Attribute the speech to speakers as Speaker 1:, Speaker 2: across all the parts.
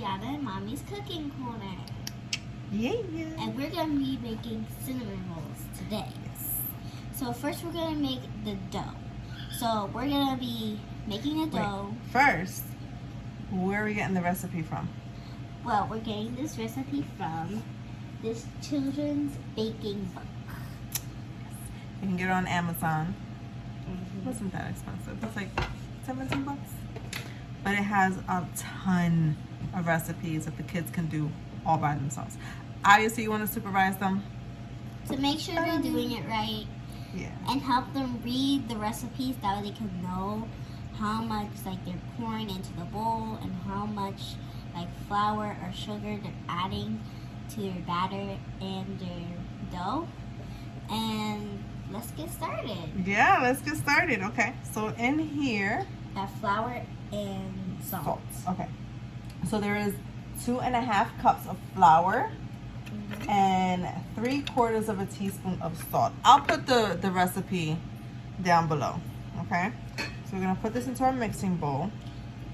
Speaker 1: Gianna and Mommy's cooking corner.
Speaker 2: Yeah.
Speaker 1: And we're going to be making cinnamon rolls today.
Speaker 2: Yes.
Speaker 1: So first we're going to make the dough. So we're going to be making the dough.
Speaker 2: Wait, first, where are we getting the recipe from?
Speaker 1: Well, we're getting this recipe from this children's baking book.
Speaker 2: You can get it on Amazon.
Speaker 1: Mm-hmm.
Speaker 2: It wasn't that expensive. It's like $17. But it has a ton of recipes that the kids can do all by themselves. Obviously, you want to supervise them.
Speaker 1: To make sure they're doing it right.
Speaker 2: Yeah.
Speaker 1: And help them read the recipes, that way they can know how much like they're pouring into the bowl and how much like flour or sugar they're adding to their batter and their dough. And let's get started.
Speaker 2: Yeah, let's get started. Okay, so in here,
Speaker 1: Add flour and salt.
Speaker 2: Okay, so there is 2.5 cups of flour and 3/4 of a teaspoon of salt. I'll put the recipe down below. Okay, so we're gonna put this into our mixing bowl.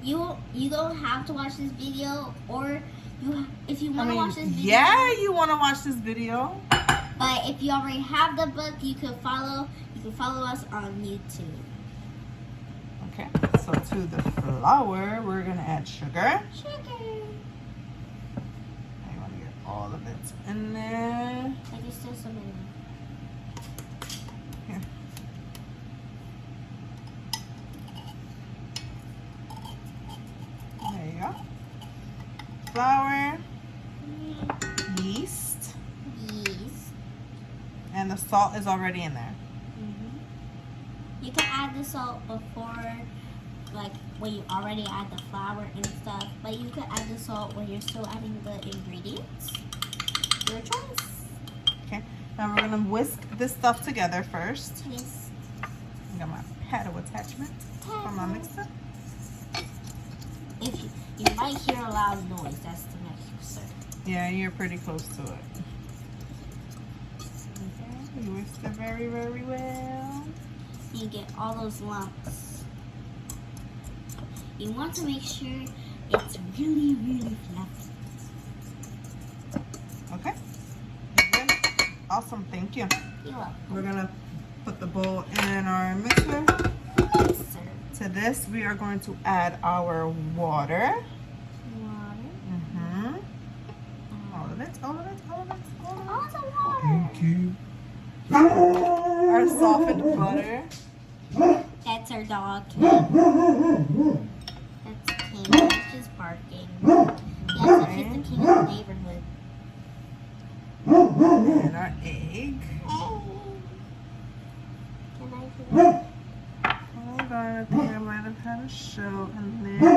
Speaker 1: You don't have to watch this video, or if you want to watch this video.
Speaker 2: Yeah, you want to watch this video.
Speaker 1: But if you already have the book, you can follow us on YouTube.
Speaker 2: Okay, so to the flour, we're gonna add sugar. I want to get all of it in there.
Speaker 1: I can still some in
Speaker 2: Here. There you go. Flour, yeast, and the salt is already in there.
Speaker 1: You can add the salt before, like when you already add the flour and stuff, but you can add the salt when you're still adding the ingredients. Your choice.
Speaker 2: Okay, now we're gonna whisk this stuff together first.
Speaker 1: Yes.
Speaker 2: I got my paddle attachment for my mixer.
Speaker 1: If you might hear a loud noise, that's the mixer.
Speaker 2: Yeah, you're pretty close to it. Okay, you whisk it very, very well.
Speaker 1: You get all those lumps. You want to make sure it's really, really fluffy.
Speaker 2: Okay. Good. Awesome. Thank you.
Speaker 1: You're welcome.
Speaker 2: We're gonna put the bowl in our mixer.
Speaker 1: Mixer.
Speaker 2: To this, we are going to add our water.
Speaker 1: Water.
Speaker 2: All of it. All of it. All of it. All of it.
Speaker 1: Oh, the water.
Speaker 2: Thank you. Our softened butter.
Speaker 1: That's our dog. That's King. He's just barking. Yes, like he's the king of the neighborhood.
Speaker 2: And our egg.
Speaker 1: Can I do that?
Speaker 2: Hold on, I think I might have had a shell in there.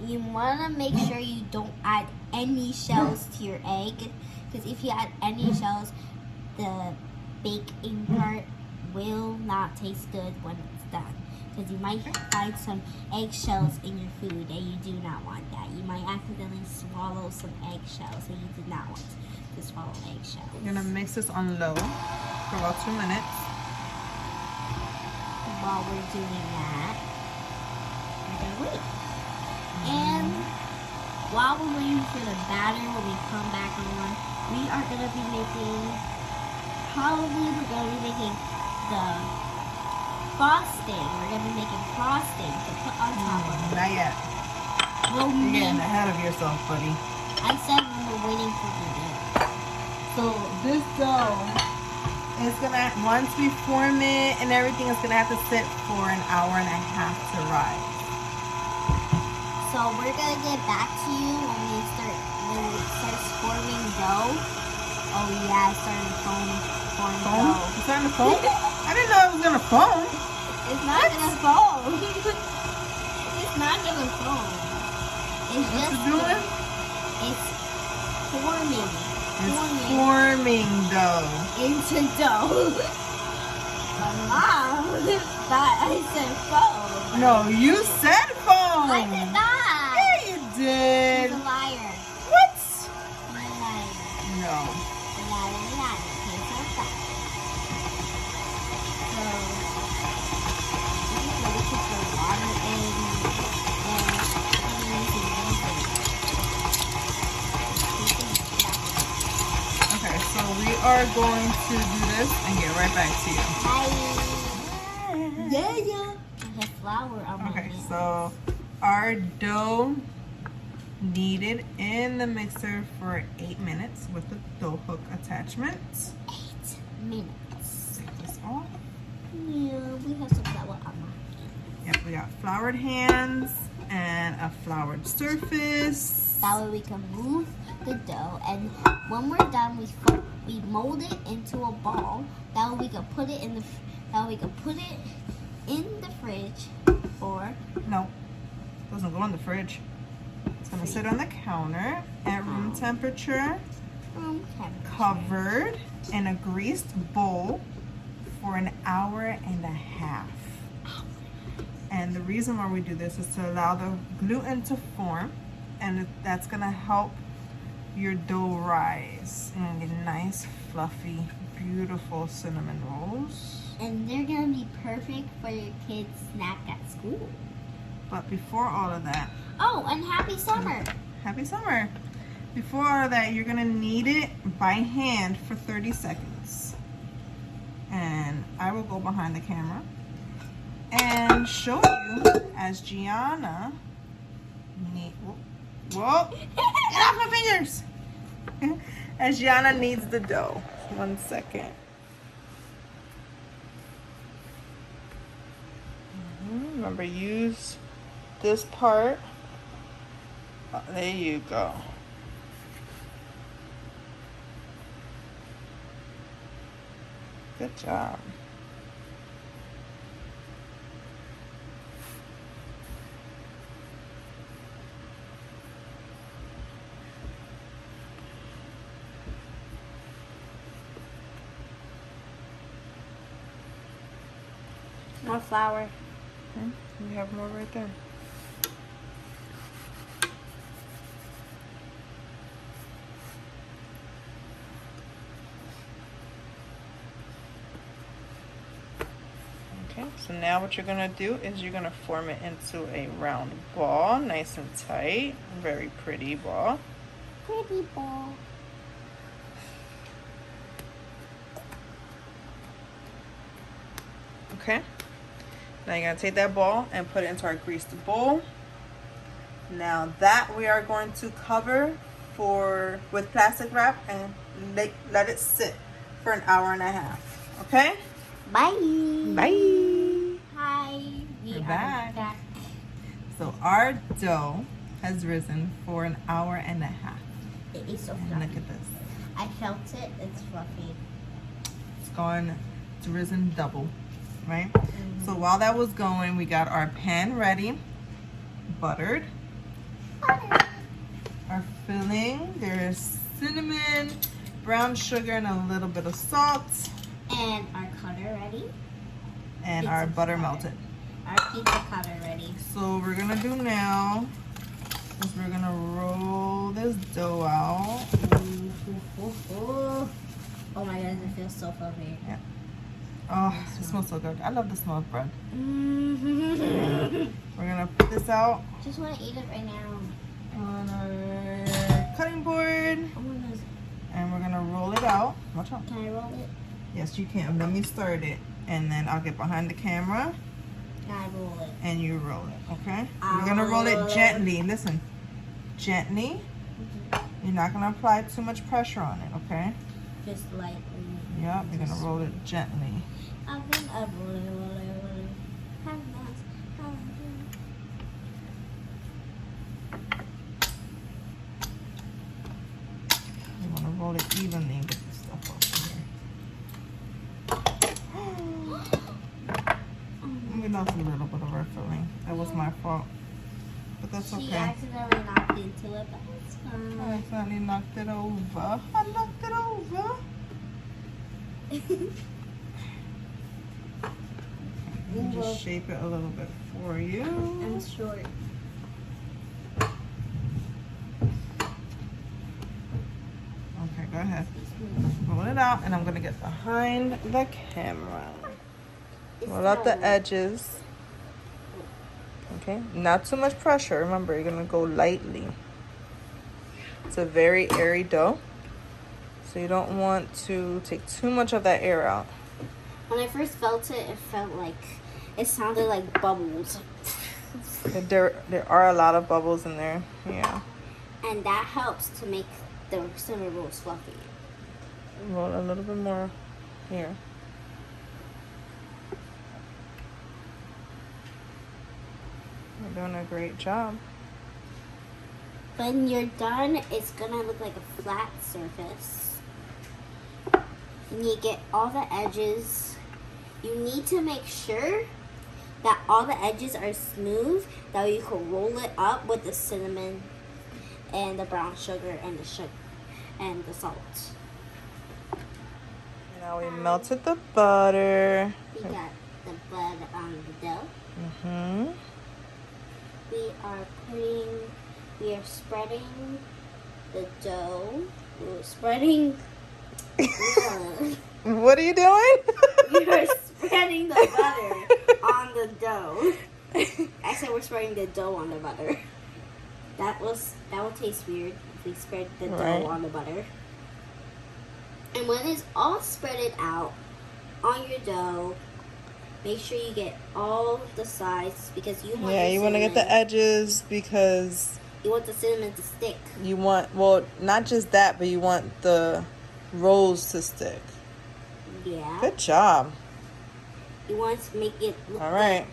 Speaker 1: You want to make sure you don't add any shells to your egg, because if you add any shells, the baking part will not taste good when it's done. Because you might find some eggshells in your food, and you do not want that. You might accidentally swallow some eggshells, and you do not want to swallow eggshells.
Speaker 2: We're gonna mix this on low for about 2 minutes.
Speaker 1: While we're doing that, we're gonna wait. And while we're waiting for the batter, when we come back on, we are gonna be making, probably we're gonna be making the frosting. We're gonna be making frosting to put on top of it.
Speaker 2: Not yet.
Speaker 1: Well,
Speaker 2: You're getting
Speaker 1: me,
Speaker 2: ahead of yourself, buddy.
Speaker 1: I said we were waiting for the dough.
Speaker 2: So this dough is gonna, once we form it and everything, it's gonna have to sit for an hour and a half to rise.
Speaker 1: So we're gonna get back to you when it starts forming dough. Oh yeah, it's starting to form
Speaker 2: Foam?
Speaker 1: dough.
Speaker 2: It's starting to foam? I didn't know it was gonna foam.
Speaker 1: It's not gonna foam. It's not gonna foam. It's
Speaker 2: What's
Speaker 1: just
Speaker 2: it doing?
Speaker 1: It's forming.
Speaker 2: It's forming dough.
Speaker 1: Into dough. Mom thought I said foam.
Speaker 2: No, you said foam.
Speaker 1: I did not.
Speaker 2: Yeah, you did.
Speaker 1: He's a liar.
Speaker 2: What?
Speaker 1: He's a liar.
Speaker 2: No.
Speaker 1: Liar. He's a liar. So, we put the water in, and
Speaker 2: are going to do this and get right back to you.
Speaker 1: Bye. Yeah. I have flour on my
Speaker 2: Okay,
Speaker 1: hands.
Speaker 2: so our dough kneaded in the mixer for 8 minutes with the dough hook attachment.
Speaker 1: 8 minutes.
Speaker 2: Take this off.
Speaker 1: Yeah, we have some flour on my hands.
Speaker 2: Yep, we got floured hands and a floured surface.
Speaker 1: That way we can move the dough, and when we're done, we mold it into a ball. That way we can put it in the fridge for.
Speaker 2: No, doesn't go in the fridge. It's gonna sit on the counter at room temperature, covered in a greased bowl for an hour and a half. And the reason why we do this is to allow the gluten to form, and that's gonna help your dough rise and get nice, fluffy, beautiful cinnamon rolls.
Speaker 1: And they're gonna be perfect for your kids' snack at school.
Speaker 2: But before all of that,
Speaker 1: Oh, and happy summer!
Speaker 2: happy summer. Before all of that, you're gonna knead it by hand for 30 seconds. And I will go behind the camera and show you as Gianna whoa, get off my fingers! As Gianna kneads the dough. 1 second. Remember, use this part. Oh, there you go. Good job.
Speaker 1: More flour.
Speaker 2: We have more right there. Okay, so now what you're gonna do is you're gonna form it into a round ball, nice and tight, very pretty ball.
Speaker 1: Pretty ball.
Speaker 2: Okay, now you're gonna take that ball and put it into our greased bowl. Now that we are going to cover with plastic wrap and let it sit for an hour and a half. Okay?
Speaker 1: Bye.
Speaker 2: Bye.
Speaker 1: Hi. We
Speaker 2: We're
Speaker 1: are
Speaker 2: back.
Speaker 1: back.
Speaker 2: So our dough has risen for an hour and a half.
Speaker 1: It is so
Speaker 2: And
Speaker 1: fluffy.
Speaker 2: look at this.
Speaker 1: I felt it. It's fluffy.
Speaker 2: It's risen double, right? So while that was going, we got our pan ready, buttered. Our filling, there's cinnamon, brown sugar, and a little bit of salt.
Speaker 1: And our cutter ready.
Speaker 2: And our butter melted.
Speaker 1: Our pizza cutter ready.
Speaker 2: So what we're gonna do now is we're gonna roll this dough out.
Speaker 1: Oh my goodness, it feels so fluffy.
Speaker 2: Yeah. Oh, it smells so good. I love the smell of bread. We're gonna put this out
Speaker 1: Just want to eat it right now.
Speaker 2: on our cutting board,
Speaker 1: Oh my goodness.
Speaker 2: and we're gonna roll it out. Watch out.
Speaker 1: Can I roll it?
Speaker 2: Yes, you can. Let me start it, and then I'll get behind the camera,
Speaker 1: Can I roll it?
Speaker 2: and you roll it, okay?
Speaker 1: I'll
Speaker 2: We're gonna roll
Speaker 1: roll
Speaker 2: it
Speaker 1: it.
Speaker 2: gently. Listen, gently. You're not gonna apply too much pressure on it, okay?
Speaker 1: Just lightly.
Speaker 2: Yep, you're gonna roll it gently.
Speaker 1: I think I roll it. Have nice.
Speaker 2: You wanna roll it evenly and get the stuff off here. We lost a little bit of our filling. That was my fault. But that's
Speaker 1: She
Speaker 2: okay.
Speaker 1: accidentally knocked into it, but it's
Speaker 2: I
Speaker 1: fine.
Speaker 2: accidentally knocked it over. I knocked it over. Let me just shape it a little bit for you.
Speaker 1: I'm short.
Speaker 2: Okay, go ahead. Roll it out, and I'm gonna get behind the camera. Roll out the edges. Okay, not too much pressure. Remember, you're gonna go lightly. It's a very airy dough, So you don't want to take too much of that air out.
Speaker 1: When I first felt it, it sounded like bubbles.
Speaker 2: There are a lot of bubbles in there. Yeah.
Speaker 1: And that helps to make the cinnamon rolls fluffy.
Speaker 2: Roll a little bit more here. You're doing a great job.
Speaker 1: When you're done, it's gonna look like a flat surface. And you get all the edges. You need to make sure that all the edges are smooth, that way you can roll it up with the cinnamon and the brown sugar and the salt.
Speaker 2: Now we melted the butter.
Speaker 1: We got the butter on the dough.
Speaker 2: Mm-hmm.
Speaker 1: We are spreading the dough. We're spreading.
Speaker 2: What are you doing?
Speaker 1: We are spreading the butter on the dough. I said we're spreading the dough on the butter. That will taste weird if we spread the dough on the butter. And when it's all spreaded out on your dough, make sure you get all the sides because you want.
Speaker 2: Yeah, you want to get the edges because
Speaker 1: you want the cinnamon to stick.
Speaker 2: You want, well, not just that, but you want the rolls to stick.
Speaker 1: Yeah.
Speaker 2: Good job.
Speaker 1: You want to make it look
Speaker 2: all right.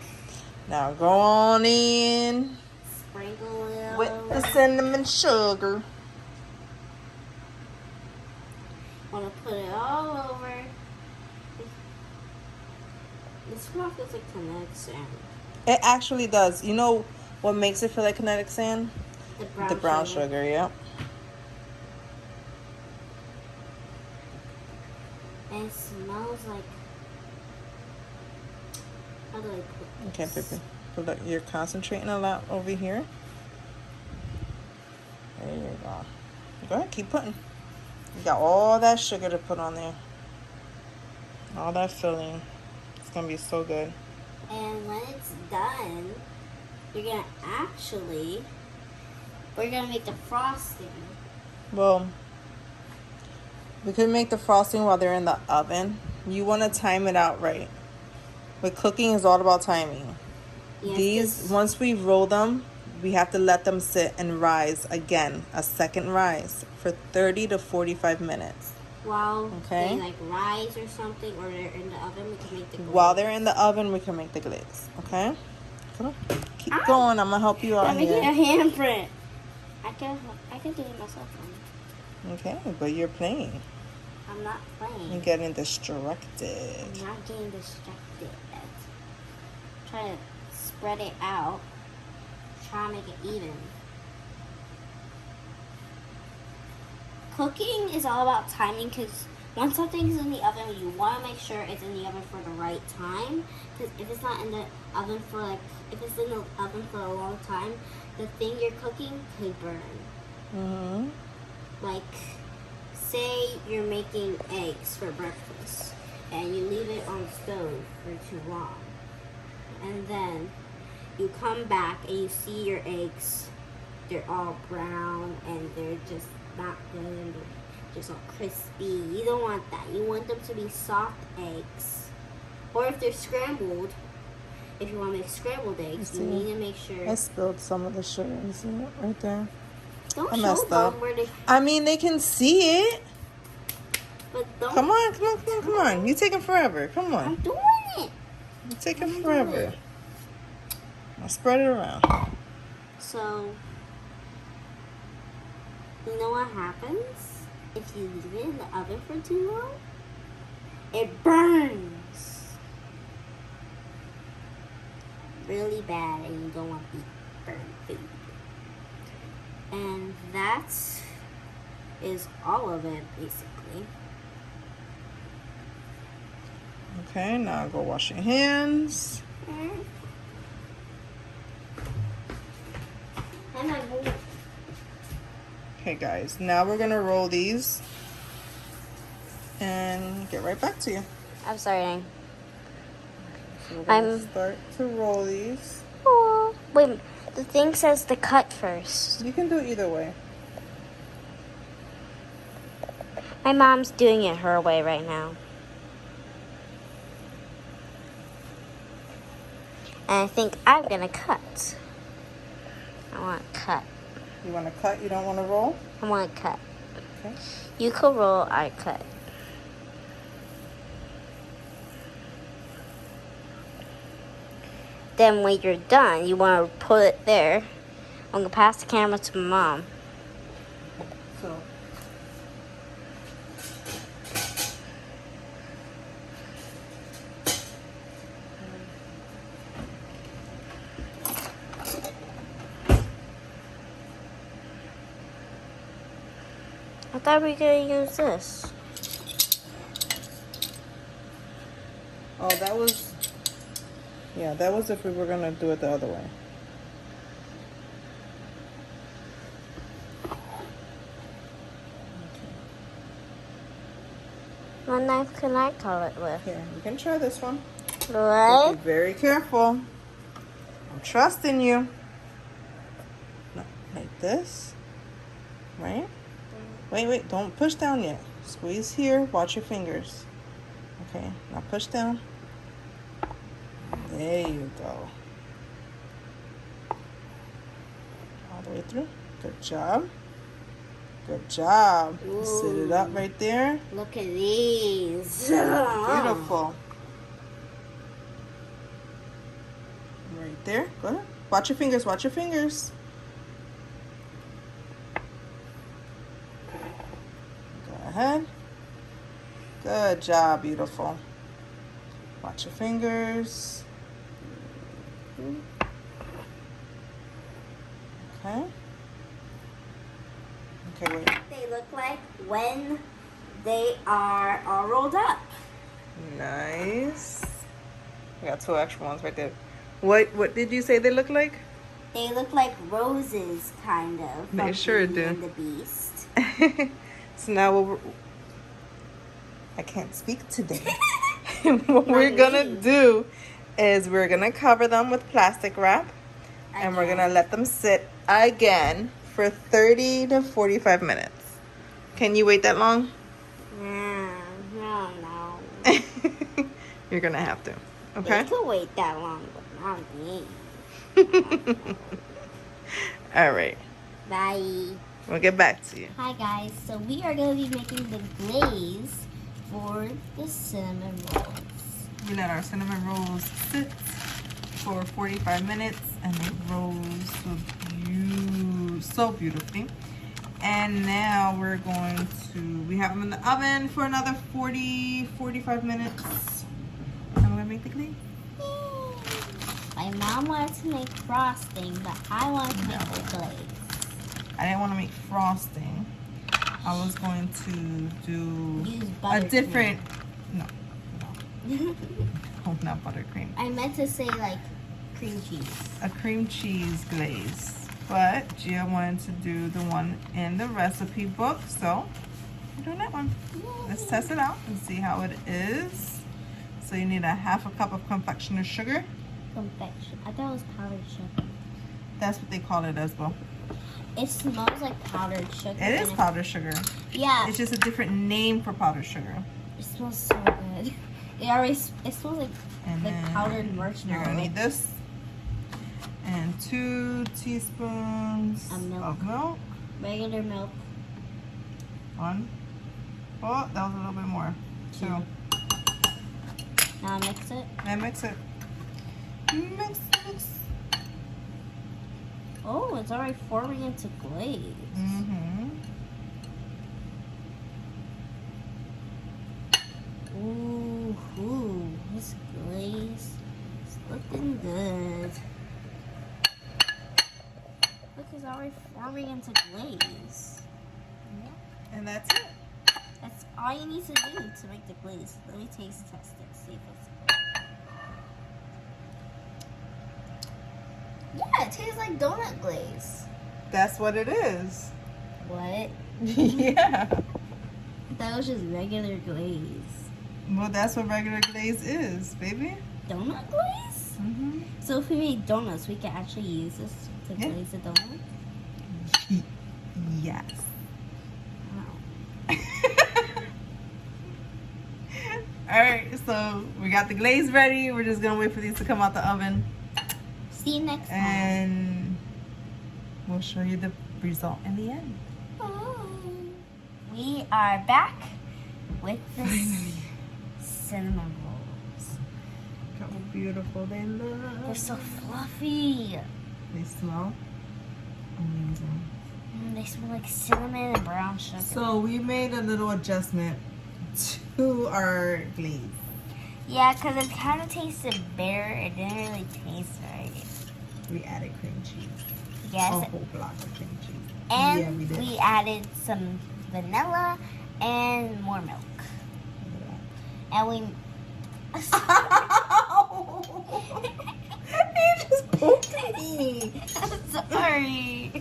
Speaker 2: Now go on in.
Speaker 1: Sprinkle it
Speaker 2: with the cinnamon sugar.
Speaker 1: Want to put it all over. This fluff feels like kinetic sand.
Speaker 2: It actually does. You know what makes it feel like kinetic sand?
Speaker 1: The brown
Speaker 2: sugar, yep.
Speaker 1: And it smells like. How do I put this?
Speaker 2: Okay, Pippi. Look, you're concentrating a lot over here. There you go. Go ahead, keep putting. You got all that sugar to put on there. All that filling. It's gonna be so good.
Speaker 1: And when it's done, we're gonna make the frosting.
Speaker 2: Well, we could make the frosting while they're in the oven. You want to time it out right. With cooking, is all about timing. Yes, once we roll them, we have to let them sit and rise again, a second rise for 30 to 45 minutes.
Speaker 1: While they rise or something, or they're in the oven, we can make the glaze.
Speaker 2: While they're in the oven, we can make the glaze. Okay? Come on. Keep going. I'm going to help you out here.
Speaker 1: I'm making a handprint. I can do it myself.
Speaker 2: Okay, but you're playing.
Speaker 1: I'm not playing.
Speaker 2: You're getting distracted.
Speaker 1: I'm not getting distracted. Try to spread it out. Try to make it even. Cooking is all about timing because once something's in the oven, you want to make sure it's in the oven for the right time. Because if it's not in the oven if it's in the oven for a long time, the thing you're cooking could burn.
Speaker 2: Mm-hmm.
Speaker 1: Like, say you're making eggs for breakfast and you leave it on the stove for too long. And then you come back and you see your eggs, they're all brown and they're just not good, just all crispy. You don't want that. You want them to be soft eggs. Or if they're scrambled, if you want to make scrambled eggs, you need to make sure.
Speaker 2: I spilled some of the sugar. You see it right there?
Speaker 1: Don't show them where they.
Speaker 2: I mean, they can see it.
Speaker 1: But don't.
Speaker 2: Come on. You taking forever. Come on.
Speaker 1: I'm doing it.
Speaker 2: You taking forever. I'll spread it around.
Speaker 1: So, you know what happens if you leave it in the oven for too long? It burns really bad, and you don't want to eat burnt food. And that is all of it, basically.
Speaker 2: Okay, now go wash your hands. Okay, guys, now we're gonna roll these and get right back to you.
Speaker 1: I'm starting.
Speaker 2: So we're gonna start to roll these.
Speaker 1: Oh, wait, the thing says to cut first.
Speaker 2: You can do it either way.
Speaker 1: My mom's doing it her way right now. And I think I'm gonna cut. I want to cut.
Speaker 2: You want to cut? You don't want to roll?
Speaker 1: I want to cut.
Speaker 2: Okay.
Speaker 1: You could roll, I cut. Then when you're done, you want to put it there. I'm going to pass the camera to Mom.
Speaker 2: So.
Speaker 1: I thought we were going to use this.
Speaker 2: Oh, that was. Yeah, that was if we were going to do it the other way.
Speaker 1: What knife can I cut it with?
Speaker 2: Here, you can try this one.
Speaker 1: What?
Speaker 2: Be very careful. I'm trusting you. No, like this. Right? Wait, don't push down yet. Squeeze here, watch your fingers. Okay, now push down. There you go. All the way through. Good job. Good job.
Speaker 1: Ooh.
Speaker 2: Sit it up right there.
Speaker 1: Look at these.
Speaker 2: Beautiful. Right there. Go ahead. Watch your fingers. Watch your fingers. Go ahead. Good job. Beautiful. Watch your fingers. Okay. Okay, wait.
Speaker 1: They look like when they are all rolled up.
Speaker 2: Nice. We got 2 extra ones right there. What did you say they look like?
Speaker 1: They look like roses, kind of.
Speaker 2: They
Speaker 1: from
Speaker 2: sure
Speaker 1: Beauty
Speaker 2: do.
Speaker 1: and the Beast.
Speaker 2: So now I can't speak today. What we're gonna do is we're gonna cover them with plastic wrap, and we're gonna let them sit again for 30 to 45 minutes. Can you wait that long?
Speaker 1: No.
Speaker 2: You're gonna have to.
Speaker 1: They
Speaker 2: Okay.
Speaker 1: could wait that long, but not me.
Speaker 2: All right.
Speaker 1: Bye.
Speaker 2: We'll get back to you.
Speaker 1: Hi guys, so we are going to be making the glaze for the cinnamon rolls.
Speaker 2: We let our cinnamon rolls sit for 45 minutes, and they rose so beautifully. And now we're going to, we have them in the oven for another 45 minutes. And we're gonna make the glaze.
Speaker 1: My mom wanted to make frosting, but I wanted to make the glaze.
Speaker 2: I didn't want to make frosting. I was going to do
Speaker 1: Use
Speaker 2: a
Speaker 1: buttercream.
Speaker 2: different, no, oh, not buttercream.
Speaker 1: I meant to say like cream cheese.
Speaker 2: A cream cheese glaze. But Gia wanted to do the one in the recipe book, so we're doing that one. Let's test it out and see how it is. So you need a 1/2 cup of confectioner sugar.
Speaker 1: Confection. I thought it was powdered sugar.
Speaker 2: That's what they call it as well.
Speaker 1: It smells like powdered sugar.
Speaker 2: It is powdered sugar.
Speaker 1: Yeah.
Speaker 2: It's just a different name for powdered sugar.
Speaker 1: It smells so good. It smells like
Speaker 2: And
Speaker 1: the
Speaker 2: then
Speaker 1: powdered marshmallow.
Speaker 2: You're gonna need this. And 2 teaspoons
Speaker 1: Of milk.
Speaker 2: of milk.
Speaker 1: Regular milk.
Speaker 2: 1. Oh, that was a little bit more. 2.
Speaker 1: Now mix it.
Speaker 2: And mix it. Mix.
Speaker 1: Oh, it's already forming into glaze.
Speaker 2: Mm-hmm.
Speaker 1: Ooh, this glaze is looking good. Look, it's already forming into glaze.
Speaker 2: And that's it.
Speaker 1: That's all you need to do to make the glaze. Let me taste test it, see if it's good. Yeah, it tastes like donut glaze.
Speaker 2: That's what it is.
Speaker 1: What?
Speaker 2: Yeah.
Speaker 1: That was just regular glaze.
Speaker 2: Well, that's what regular glaze is, baby.
Speaker 1: Donut glaze?
Speaker 2: Mm-hmm.
Speaker 1: So if we make donuts, we can actually use this to
Speaker 2: Yeah.
Speaker 1: glaze the donut?
Speaker 2: Yes.
Speaker 1: Wow.
Speaker 2: Alright, so we got the glaze ready. We're just gonna wait for these to come out the oven.
Speaker 1: See you next time.
Speaker 2: And we'll show you the result in the end.
Speaker 1: We are back with the cinnamon rolls.
Speaker 2: Look how beautiful they look.
Speaker 1: They're so fluffy.
Speaker 2: They smell amazing.
Speaker 1: They smell like cinnamon and brown sugar.
Speaker 2: So we made a little adjustment to our glaze.
Speaker 1: Yeah, because it kind of tasted bitter. It didn't really taste right.
Speaker 2: We added cream cheese.
Speaker 1: Yes.
Speaker 2: A whole block of cream cheese.
Speaker 1: And
Speaker 2: Yeah, we did.
Speaker 1: we added some vanilla and more milk. And we...
Speaker 2: He just poked me.
Speaker 1: I'm sorry.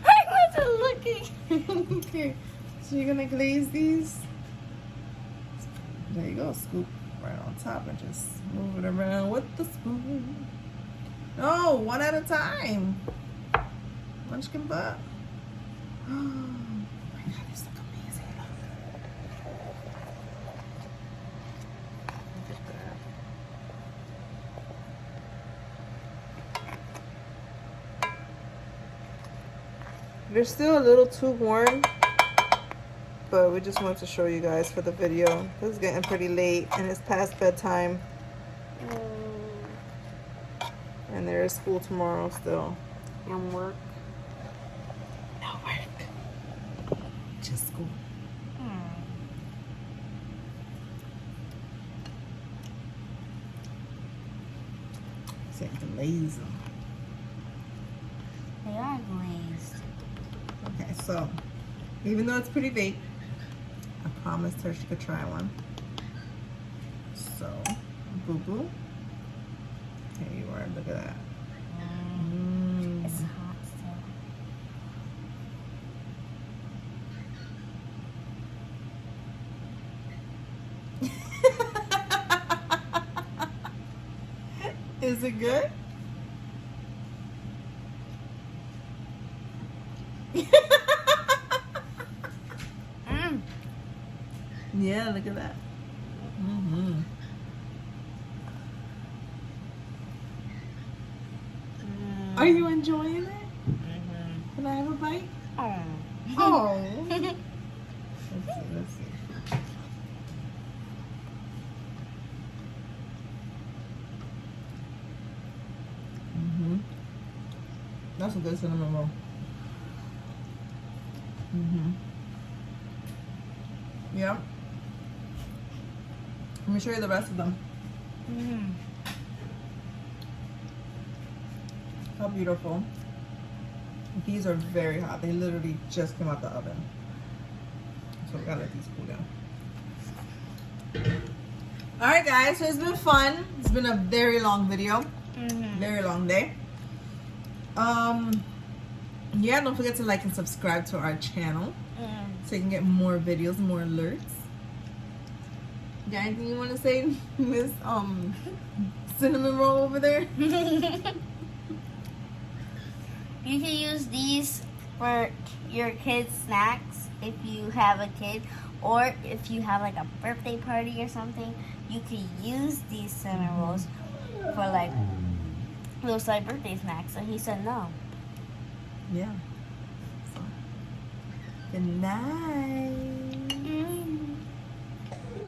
Speaker 1: I wasn't looking.
Speaker 2: Okay, so you're gonna glaze these. There you go, scoop right on top and just move it around with the spoon. No, one at a time. Munchkin butt. Oh my god, these look amazing. Look at that. They're still a little too warm, but we just wanted to show you guys for the video. It's getting pretty late and it's past bedtime. And there is school tomorrow still.
Speaker 1: And work.
Speaker 2: No work. Just school. Say glaze them.
Speaker 1: They are glazed.
Speaker 2: Okay, so even though it's pretty late, I promised her she could try one. So, boo boo. Here you are, look at that.
Speaker 1: It's hot still.
Speaker 2: Is it good? Yeah, look at that. Are you enjoying it? Can I have a bite? Oh. Let's see, let's see. That's a good cinnamon roll. Yeah. Let me show you the rest of them. How beautiful. These are very hot. They literally just came out the oven. So we gotta let these cool down. Alright guys, so it's been fun. It's been a very long video. Very long day. Yeah, don't forget to like and subscribe to our channel so you can get more videos, more alerts. Got anything you want to say, Miss Cinnamon Roll over there?
Speaker 1: You can use these for your kids' snacks if you have a kid, or if you have like a birthday party or something. You can use these cinnamon rolls for like those like birthday snacks. And he said no.
Speaker 2: Yeah. So, good night.